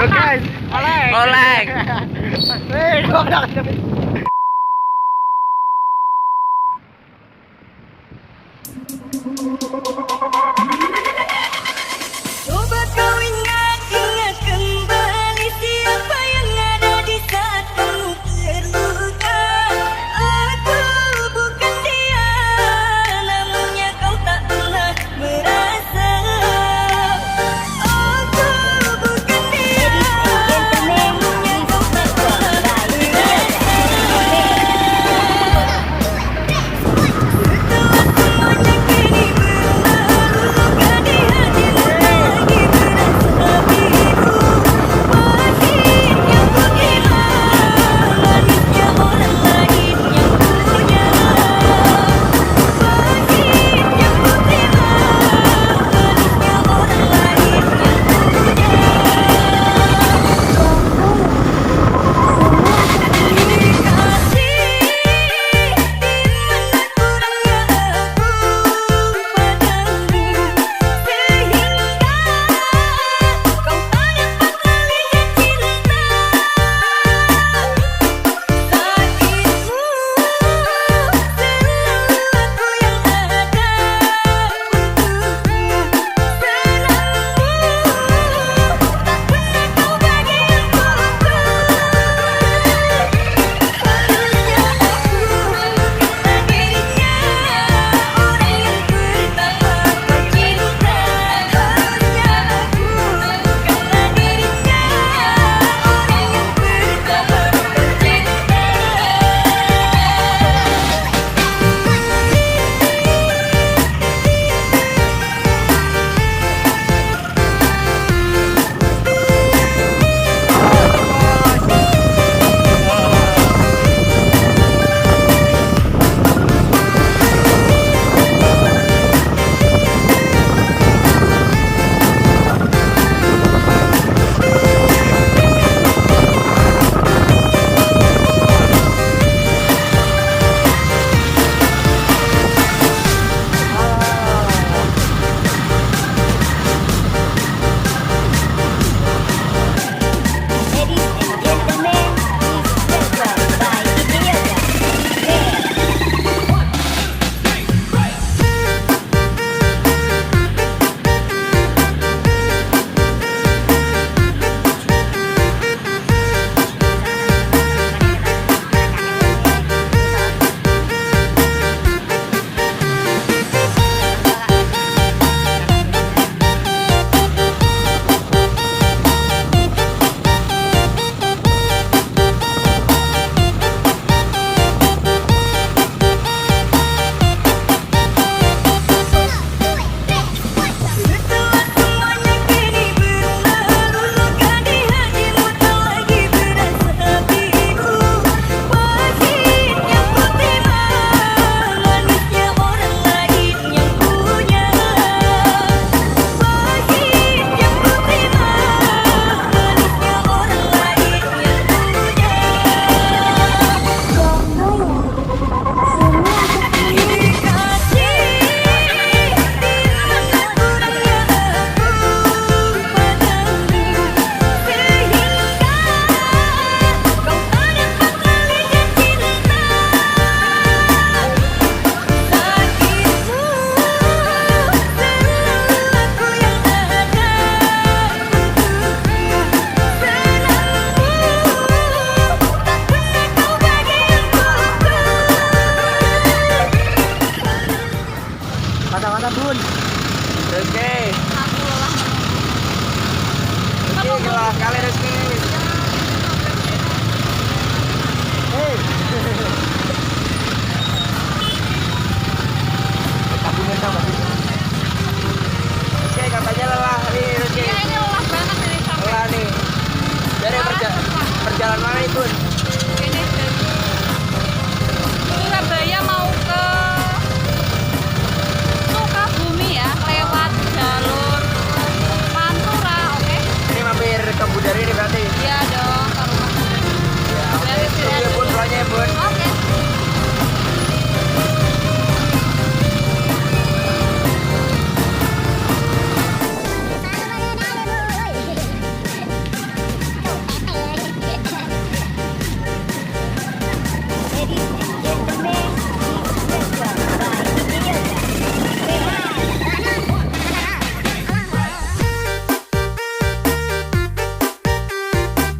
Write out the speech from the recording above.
Bukan. Ommleng. Coba kau ingat kembali siapa yang ada di saat kamu terluka. Aku bukan dia, namunnya kau tak pernah merasa. Aku bukan dia, namunnya kau tak pernah merasa. Setelah semuanya kini berlalu, luka di hatimu lagi berasa biru. Pahitnya ku terima, manisnya orang lain yang punya. Pahitnya ku terima, manisnya orang lain yang punya. Dikasih dimana kurangnya aku padamu, sehingga kau tak dapat melihat cinta. Saat itu selalu aku yang ada untukmu. Senangmu tak pernah kau bagi untukku. Harusnya aku karena dirinya orang yang pertama kau cinta. Harusnya aku karena dirinya orang yang pertama kau cinta. Ladies and gentlemen, please welcome by Vidio. Setelah semuanya kini berlalu, luka di hatimu tak lagi berasa biru. Pahitnya ku terima, manisnya orang lain yang punya. Pahitnya ku terima, manisnya orang lain yang punya. Dikasih dimana kurangnya aku padamu, sehingga kau tak dapat melihat cinta. Saat itu selalu aku yang ada untukmu. Senangmu tak pernah kau bagi untukku. Mata-mata Bun. Oke. Oke, kelah kali Rizky. Hei. Tabungan sama sih. Oke, katanya lelah nih Rizky. Iya, ini lelah banget ini sampai Lelah nih. Dari perjalanan mana nih Bun? ini dari Surabaya mau ke Sukabumi ya, lewat jalur Pantura, oke? Ini mampir ke Bunda